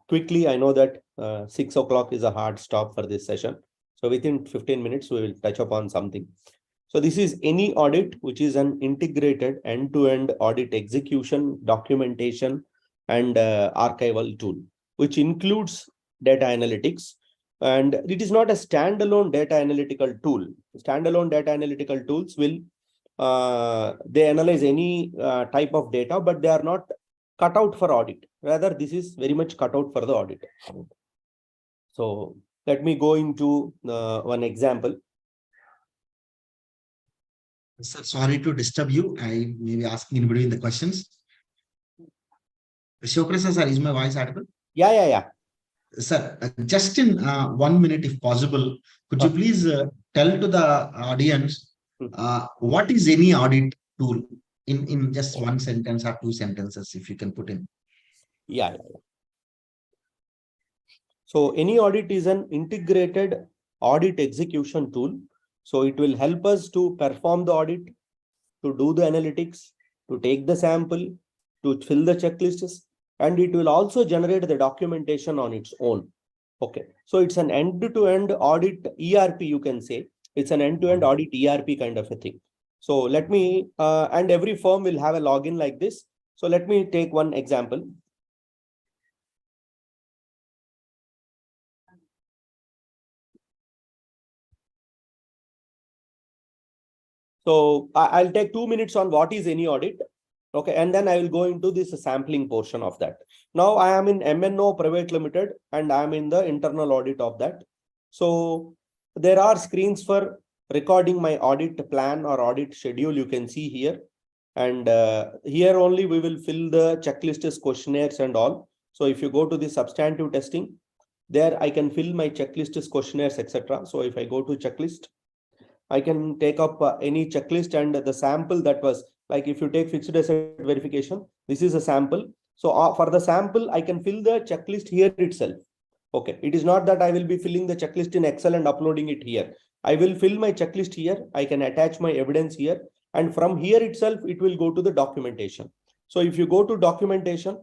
quickly, I know that 6 o'clock is a hard stop for this session. So within 15 minutes, we will touch upon something. So this is Any Audit, which is an integrated end-to-end audit execution, documentation, and archival tool, which includes data analytics. And it is not a standalone data analytical tool. Standalone data analytical tools will, they analyze any type of data, but they are not cut out for audit. Rather, this is very much cut out for the audit. So let me go into one example. Sir, sorry to disturb you. I may be asking in between the questions. Shivaprasad sir, is my voice audible? Yeah. Sir, just in 1 minute, if possible, could you please tell to the audience what is any audit tool in just one sentence or two sentences, if you can put in? Yeah. So Any Audit is an integrated audit execution tool. So it will help us to perform the audit, to do the analytics, to take the sample, to fill the checklists, and it will also generate the documentation on its own. Okay. So it's an end-to-end audit ERP, you can say. It's an end-to-end audit ERP kind of a thing. So let me, and every firm will have a login like this. So let me take one example. So I'll take 2 minutes on what is any audit. Okay, and then I will go into this sampling portion of that. Now I am in MNO Private Limited and I am in the internal audit of that. So there are screens for recording my audit plan or audit schedule. You can see here. And here only we will fill the checklists, questionnaires and all. So if you go to the substantive testing, there I can fill my checklists, questionnaires, etc. So if I go to checklist, I can take up any checklist and the sample that was like, if you take fixed asset verification, this is a sample. So for the sample, I can fill the checklist here itself. Okay, it is not that I will be filling the checklist in Excel and uploading it here. I will fill my checklist here. I can attach my evidence here. And from here itself, it will go to the documentation. So if you go to documentation,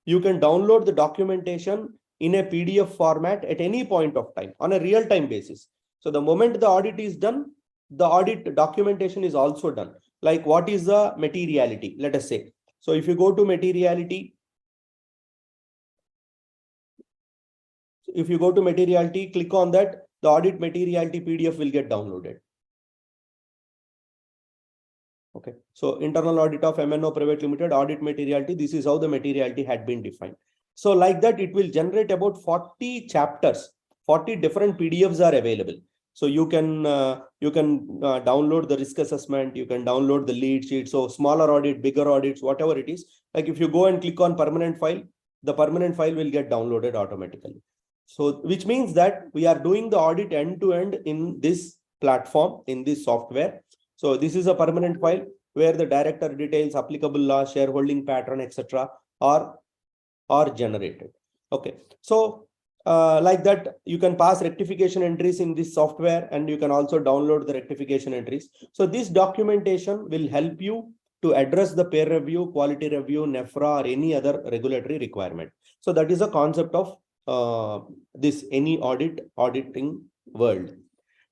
you can download the documentation in a PDF format at any point of time on a real-time basis. So the moment the audit is done, the audit documentation is also done. Like what is the materiality, let us say. So if you go to materiality, click on that, the audit materiality PDF will get downloaded. Okay, so internal audit of MNO Private Limited, audit materiality, this is how the materiality had been defined. So like that, it will generate about 40 chapters, 40 different PDFs are available. So you can download the risk assessment, you can download the lead sheet. So smaller audit, bigger audits, whatever it is. Like if you go and click on permanent file, the permanent file will get downloaded automatically. So which means that we are doing the audit end to end in this platform, in this software. So this is a permanent file where the director details, applicable law, shareholding pattern, etc. are generated. Okay, so like that, you can pass rectification entries in this software and you can also download the rectification entries. So this documentation will help you to address the peer review, quality review, NEFRA or any other regulatory requirement. So that is a concept of this any auditing world.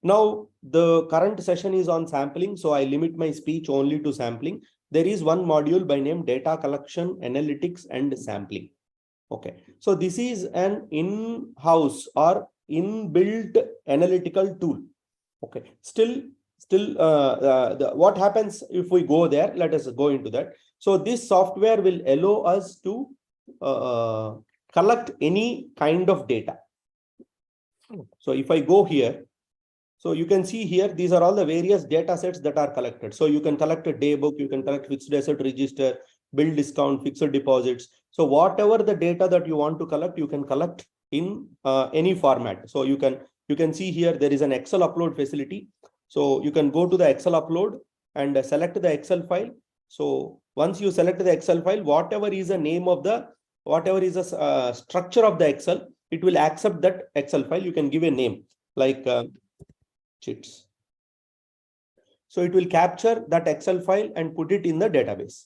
Now the current session is on sampling, so I limit my speech only to sampling. There is one module by name data collection, analytics and sampling. Okay, so this is an in-house or inbuilt analytical tool. Okay, still what happens if we go there? Let us go into that. So this software will allow us to collect any kind of data. So if I go here, so you can see here, these are all the various data sets that are collected. So you can collect a day book, you can collect fixed asset register, bill discount, fixed deposits. So whatever the data that you want to collect, you can collect in any format. So you can see here, there is an Excel upload facility. So you can go to the Excel upload and select the Excel file. So once you select the Excel file, whatever is the name of the, whatever is the structure of the Excel, it will accept that Excel file. You can give a name like sheets. So it will capture that Excel file and put it in the database.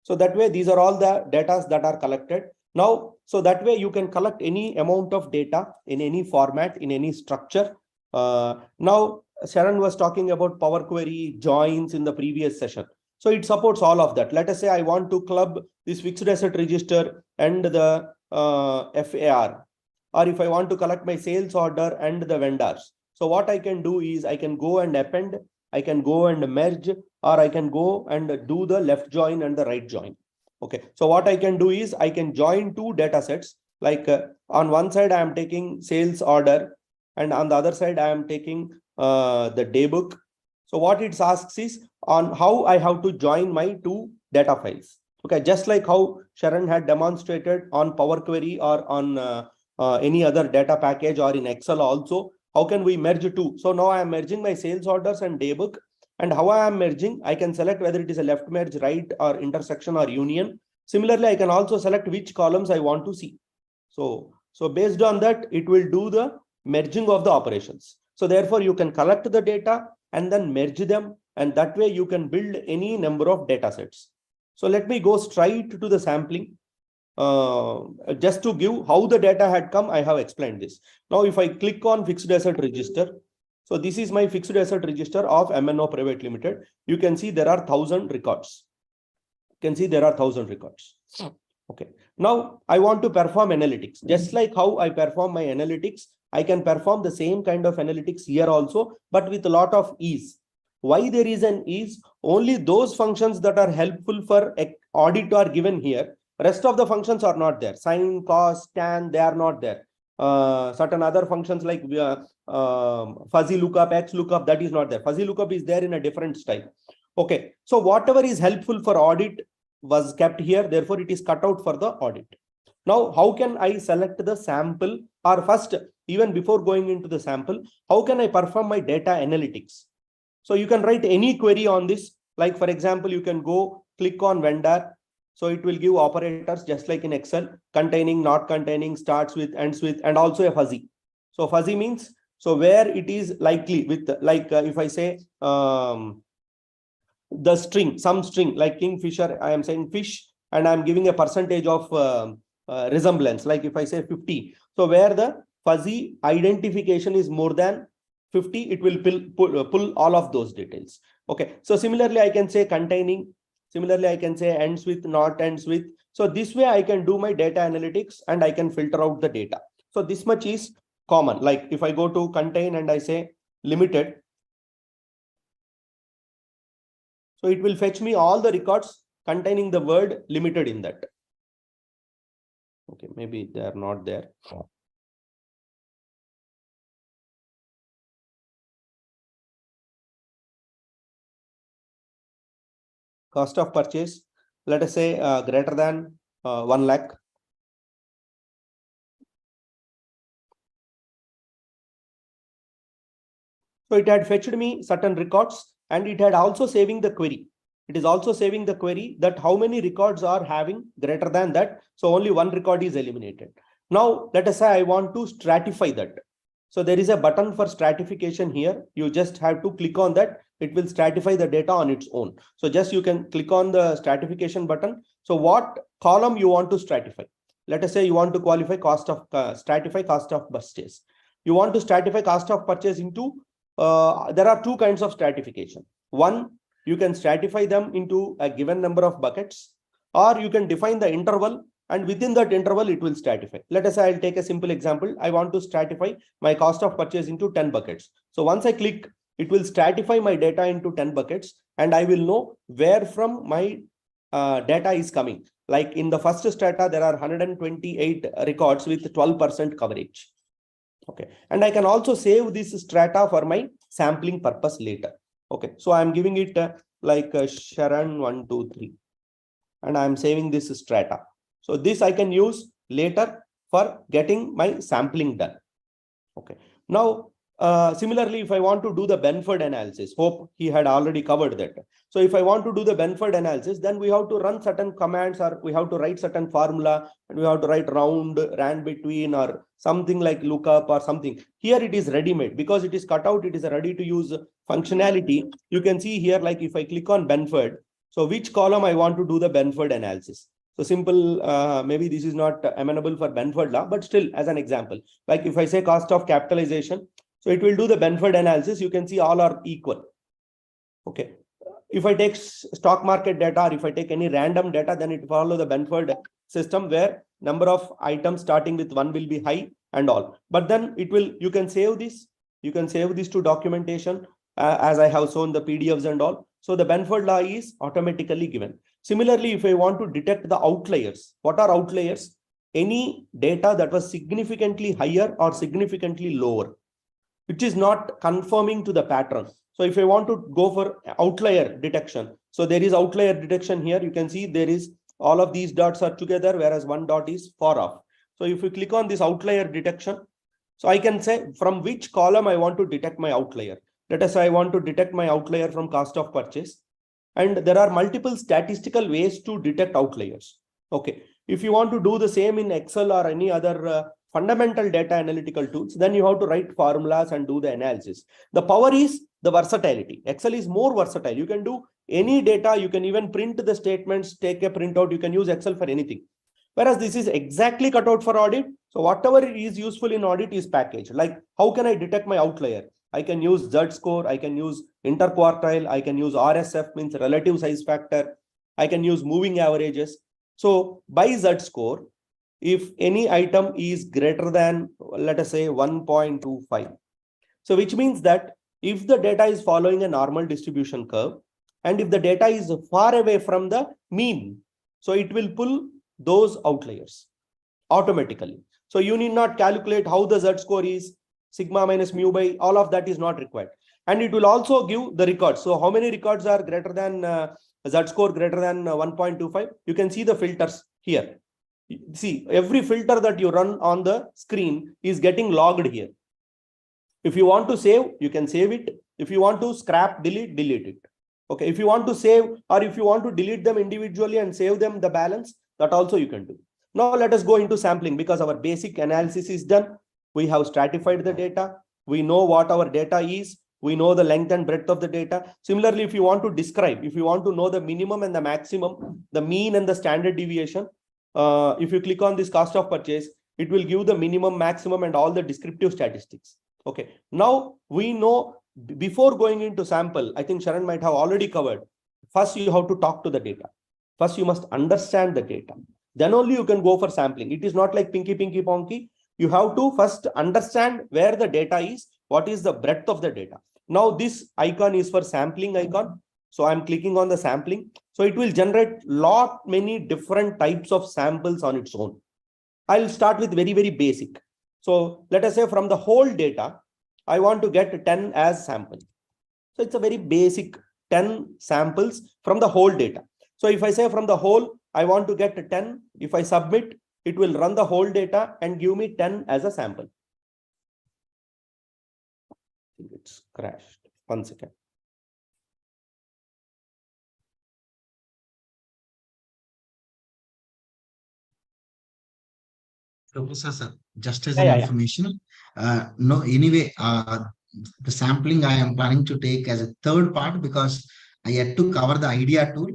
So that way, these are all the data that are collected. Now, so that way you can collect any amount of data in any format, in any structure. Now, Sharon was talking about Power Query joins in the previous session. So it supports all of that. Let us say I want to club this fixed asset register and the FAR. Or if I want to collect my sales order and the vendors. So what I can do is I can go and append, I can go and merge, or I can go and do the left join and the right join. Okay, so what I can do is I can join two data sets. Like on one side, I am taking sales order, and on the other side, I am taking the day book. So what it asks is on how I have to join my two data files. Okay, just like how Sharon had demonstrated on Power Query or on any other data package or in Excel also, how can we merge two? So now I am merging my sales orders and day book. And how I am merging, I can select whether it is a left merge, right, or intersection or union. Similarly, I can also select which columns I want to see. So based on that, it will do the merging of the operations. So therefore, you can collect the data and then merge them. And that way you can build any number of data sets. So let me go straight to the sampling. Just to give how the data had come, I have explained this. Now, if I click on fixed asset register, so this is my fixed asset register of MNO Private Limited. You can see there are 1,000 records. You can see there are 1,000 records. Okay. Now I want to perform analytics. Just like how I perform my analytics, I can perform the same kind of analytics here also, but with a lot of ease. Why there is an is? Only those functions that are helpful for audit are given here. Rest of the functions are not there. Sin, cos, tan, they are not there. Certain other functions like fuzzy lookup, X lookup, that is not there. Fuzzy lookup is there in a different style. Okay, so whatever is helpful for audit was kept here, therefore it is cut out for the audit. Now, how can I select the sample? Or first, even before going into the sample, how can I perform my data analytics? So you can write any query on this. Like for example, you can go click on vendor. So it will give operators just like in Excel, containing, not containing, starts with, ends with, and also a fuzzy. So fuzzy means, so where it is likely with, like if I say the string, some string like Kingfisher, I am saying fish, and I'm giving a percentage of resemblance. Like if I say 50, so where the fuzzy identification is more than 50, it will pull all of those details. Okay, so similarly I can say containing, similarly I can say ends with, not ends with. So this way I can do my data analytics and I can filter out the data. So this much is common. Like if I go to contain and I say limited, so it will fetch me all the records containing the word limited in that. Okay, maybe they are not there. Cost of purchase, let us say greater than 1 lakh. So it had fetched me certain records and it had also saving the query. It is also saving the query that how many records are having greater than that. So only one record is eliminated. Now, let us say I want to stratify that. So there is a button for stratification here. You just have to click on that. It will stratify the data on its own. So just you can click on the stratification button. So what column you want to stratify? Let us say you want to qualify cost of stratify cost of purchase. You want to stratify cost of purchase into there are two kinds of stratification. One, you can stratify them into a given number of buckets, or you can define the interval and within that interval it will stratify. Let us say I'll take a simple example. I want to stratify my cost of purchase into 10 buckets. So once I click, it will stratify my data into 10 buckets and I will know where from my data is coming. Like in the first strata, there are 128 records with 12% coverage. Okay, and I can also save this strata for my sampling purpose later. Okay, so I'm giving it like Sharon 1, 2, 3, and I'm saving this strata. So this I can use later for getting my sampling done. Okay, now similarly, if I want to do the Benford analysis, hope he had already covered that. So if I want to do the Benford analysis, then we have to run certain commands or we have to write certain formula and we have to write round, ran between or something like lookup or something. Here it is ready-made because it is cut out. It is a ready to use functionality. You can see here, like if I click on Benford, so which column I want to do the Benford analysis. So simple, maybe this is not amenable for Benford law, but still as an example, like if I say cost of capitalization, so it will do the Benford analysis. You can see all are equal. Okay. If I take stock market data or if I take any random data, then it follow the Benford system where number of items starting with 1 will be high and all. But then it will, you can save this. You can save this to documentation as I have shown the PDFs and all. So the Benford law is automatically given. Similarly, if I want to detect the outliers, what are outliers? Any data that was significantly higher or significantly lower, which is not conforming to the pattern. So if I want to go for outlier detection, so there is outlier detection here. You can see there is all of these dots are together, whereas one dot is far off. So if you click on this outlier detection, so I can say from which column I want to detect my outlier. Let us say I want to detect my outlier from cost of purchase. And there are multiple statistical ways to detect outliers. Okay. If you want to do the same in Excel or any other fundamental data analytical tools, then you have to write formulas and do the analysis. The power is the versatility. Excel is more versatile. You can do any data. You can even print the statements, take a printout. You can use Excel for anything. Whereas this is exactly cut out for audit. So whatever is useful in audit is packaged. Like how can I detect my outlier? I can use Z-score, I can use interquartile, I can use RSF, means relative size factor, I can use moving averages. So by Z-score, if any item is greater than, let us say 1.25, so which means that if the data is following a normal distribution curve, and if the data is far away from the mean, so it will pull those outliers automatically. So you need not calculate how the Z-score is, sigma minus mu by, all of that is not required. And it will also give the records. So how many records are greater than Z-score greater than 1.25? You can see the filters here. See, every filter that you run on the screen is getting logged here. If you want to save, you can save it. If you want to scrap, delete it. Okay, if you want to save, or if you want to delete them individually and save them the balance, that also you can do. Now let us go into sampling, because our basic analysis is done. We have stratified the data. We know what our data is. We know the length and breadth of the data. Similarly, if you want to describe, if you want to know the minimum and the maximum, the mean and the standard deviation, if you click on this cost of purchase, it will give the minimum, maximum, and all the descriptive statistics. Okay, now we know, before going into sample, I think Sharan might have already covered. First, you have to talk to the data. First, you must understand the data. Then only you can go for sampling. It is not like pinky ponky. You have to first understand where the data is, what is the breadth of the data. Now this icon is for sampling icon. So I'm clicking on the sampling. So it will generate many different types of samples on its own. I'll start with very, very basic. So let us say from the whole data, I want to get 10 as sample. So it's a very basic 10 samples from the whole data. So if I say from the whole, I want to get 10. If I submit, it will run the whole data and give me 10 as a sample. It's crashed. 1 second. Professor, sir, just as an information, no, anyway, the sampling I am planning to take as a third part, because I had to cover the idea tool.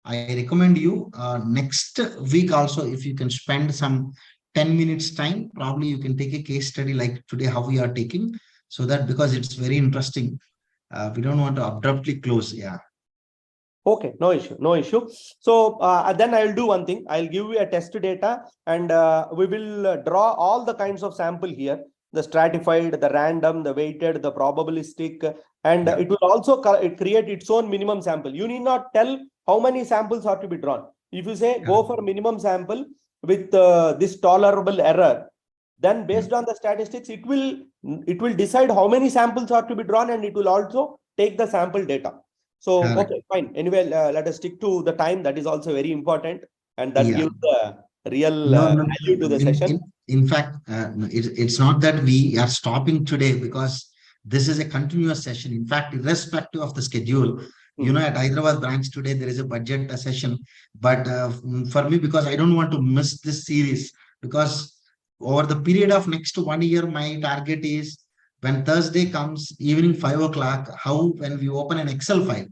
I recommend you next week also, if you can spend some 10 minutes time, probably you can take a case study like today, how we are taking, so that, because it's very interesting. We don't want to abruptly close. Yeah. Okay, no issue. So then I'll do one thing. I'll give you a test data, and we will draw all the kinds of sample here: the stratified, the random, the weighted, the probabilistic, and it will also create its own minimum sample. You need not tell how many samples are to be drawn. If you say go for minimum sample with this tolerable error, then based on the statistics, it will decide how many samples are to be drawn, and it will also take the sample data. So, okay, fine. Anyway, let us stick to the time. That is also very important, and that gives the real value to the session. In fact, it's not that we are stopping today, because this is a continuous session. In fact, irrespective of the schedule, you know, at Hyderabad branch today, there is a budget session. But for me, because I don't want to miss this series, because over the period of next 1 year, my target is, when Thursday comes, evening 5 o'clock, when we open an Excel file,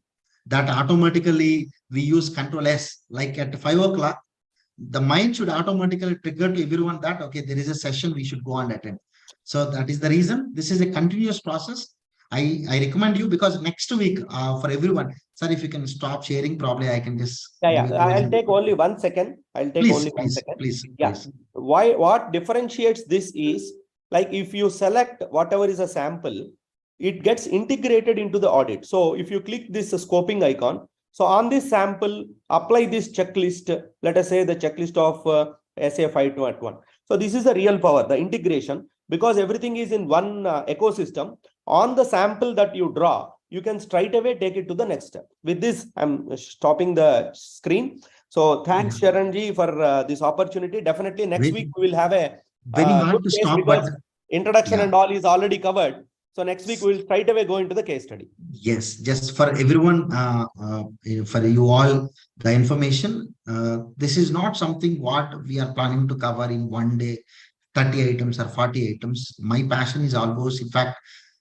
that automatically we use Control S, like at 5 o'clock, the mind should automatically trigger to everyone that, okay, there is a session we should go and attend. So that is the reason. This is a continuous process. I recommend you, because next week for everyone, sir, if you can stop sharing, probably I can just. I'll take only 1 second. Please. What differentiates this is, like, if you select whatever is a sample, it gets integrated into the audit. So if you click this scoping icon, so on this sample, apply this checklist, let us say the checklist of SA 521. So this is the real power, the integration, because everything is in one ecosystem. On the sample that you draw, you can straight away take it to the next step. With this, I'm stopping the screen. So thanks, Sharanji, for this opportunity. Definitely next week we will have a very hard to stop, but introduction and all is already covered. So next week we'll straight away go into the case study. Yes, just for everyone, for you all, the information. This is not something what we are planning to cover in one day, 30 items or 40 items. My passion is almost, in fact,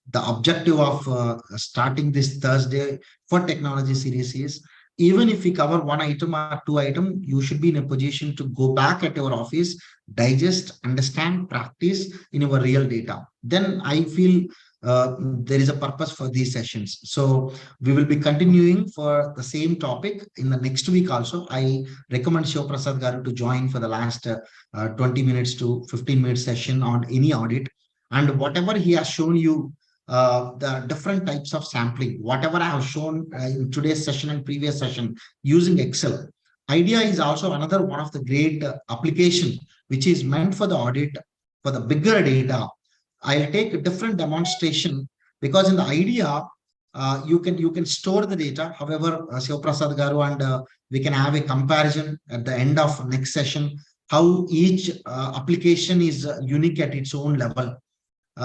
the objective of starting this Thursday for technology series is, even if we cover one item or two items, you should be in a position to go back at your office, digest, understand, practice in your real data. Then I feel there is a purpose for these sessions. So we will be continuing for the same topic in the next week also. I recommend Shiv Prasad Garu to join for the last 20 minutes to 15 minute session on any audit. And whatever he has shown you, the different types of sampling, whatever I have shown in today's session and previous session using Excel. IDEA is also another one of the great application which is meant for the audit for the bigger data. I'll take a different demonstration because in the IDEA, you can store the data. However, Sivaprasad Garu and we can have a comparison at the end of next session, how each application is unique at its own level.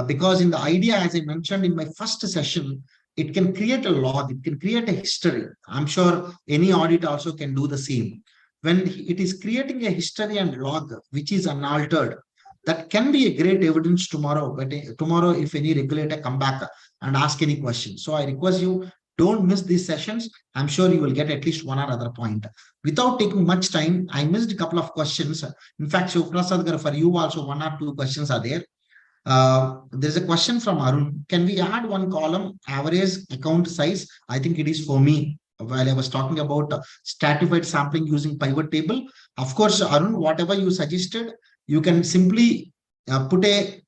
Because in the IDEA, as I mentioned in my first session, it can create a log, it can create a history. I'm sure any audit also can do the same. When it is creating a history and log, which is unaltered, that can be a great evidence tomorrow. But tomorrow, if any regulator come back and ask any question. So I request you, don't miss these sessions. I'm sure you will get at least one or other point. Without taking much time, I missed a couple of questions. In fact, Shivaprasad, for you also, one or two questions are there. There's a question from Arun. Can we add one column, average account size? I think it is for me. While I was talking about stratified sampling using pivot table. Of course, Arun, whatever you suggested, you can simply put a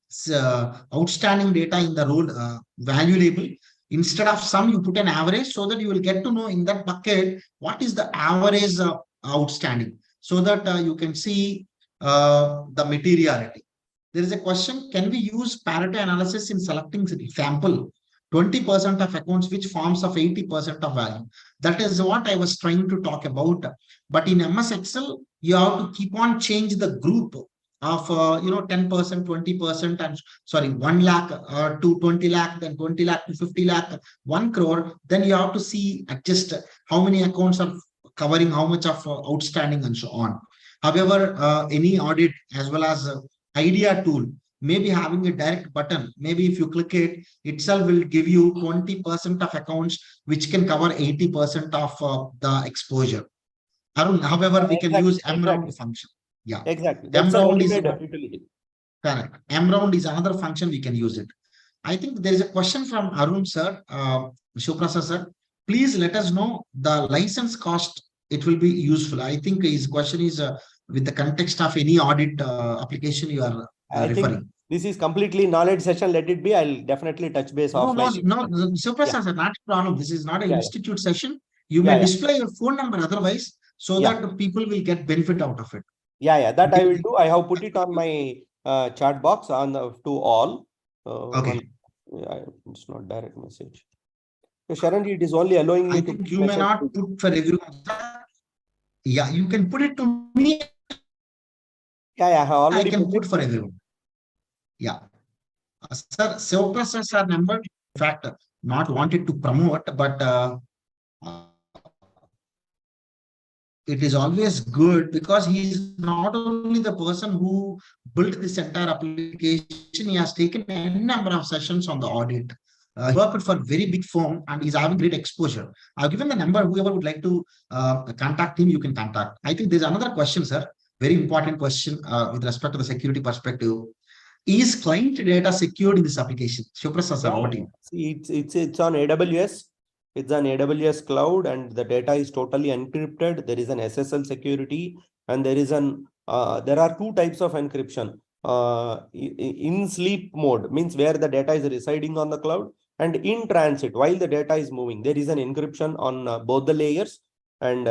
outstanding data in the role value label. Instead of sum, you put an average so that you will get to know in that bucket what is the average outstanding, so that you can see the materiality. There is a question, can we use Pareto analysis in selecting sample 20% of accounts which forms of 80% of value? That is what I was trying to talk about. But in MS Excel, you have to keep on change the group of 10%, 20%, and sorry, 1 lakh to 20 lakh, then 20 lakh to 50 lakh, 1 crore. Then you have to see just how many accounts are covering how much of outstanding and so on. However, any audit as well as IDEA tool may be having a direct button. Maybe if you click it, itself will give you 20% of accounts which can cover 80% of the exposure. Arun, however, we can use mround function. Yeah, exactly. That's mround is utility. Correct. mround is another function we can use it. I think there is a question from Arun sir, Shivaprasad sir. Please let us know the license cost. It will be useful. I think his question is with the context of any audit application you are referring. This is completely knowledge session. Let it be. I'll definitely touch base offline. No, Shivaprasad sir, not a problem. This is not an institute session. You may display your phone number otherwise, so that people will get benefit out of it. That I will do. I have put it on my chat box on to all. Okay. It's not direct message. So Sharan, it is only allowing me I think you may not put for everyone. Yeah, you can put it to me. I have already I can put for everyone. Yeah. Sir, Shivaprasad sir number, in fact, not wanted to promote, but it is always good because he is not only the person who built this entire application, he has taken a number of sessions on the audit. He worked for a very big firm and he's having great exposure. I've given the number, whoever would like to contact him, you can contact. I think there's another question, sir. Very important question with respect to the security perspective. Is client data secured in this application? Shivaprasad sir, over to you. It's on AWS. It's an AWS cloud and the data is totally encrypted. There is an SSL security and there is there are two types of encryption. In sleep mode means where the data is residing on the cloud, and in transit while the data is moving. There is an encryption on both the layers. And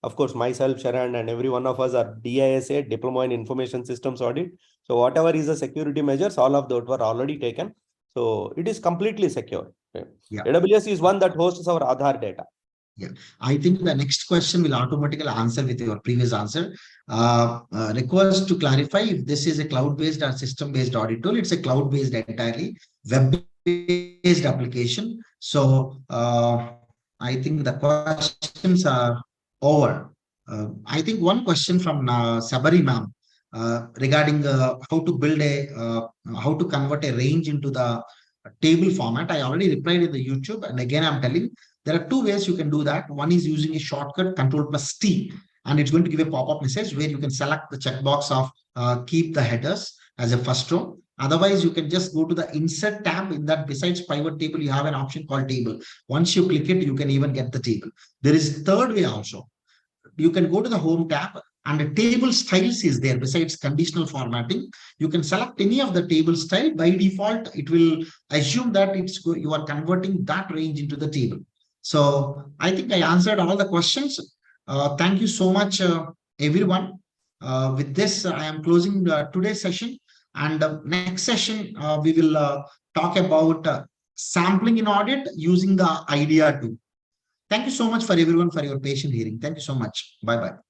of course, myself, Sharan, and every one of us are DISA, Diploma in Information Systems Audit. So whatever is the security measures, all of those were already taken. So it is completely secure. Yeah. AWS is one that hosts our Aadhaar data. Yeah, I think the next question will automatically answer with your previous answer. Request to clarify if this is a cloud-based or system-based audit tool. It's a cloud-based entirely, web-based application. So I think the questions are over. I think one question from Sabari ma'am regarding how to build how to convert a range into the table format. I already replied in the YouTube, and again I'm telling there are two ways you can do that. One is using a shortcut Control+T, and it's going to give a pop-up message where you can select the checkbox of keep the headers as a first row. Otherwise, you can just go to the insert tab. In that, besides pivot table, you have an option called table. Once you click it, you can even get the table. There is a third way also. You can go to the home tab and the table styles is there besides conditional formatting. You can select any of the table style. By default, it will assume that you are converting that range into the table. So I think I answered all the questions. Thank you so much, everyone. With this, I am closing today's session. And next session, we will talk about sampling in audit using the idea tool. Thank you so much for everyone for your patient hearing. Thank you so much. Bye-bye.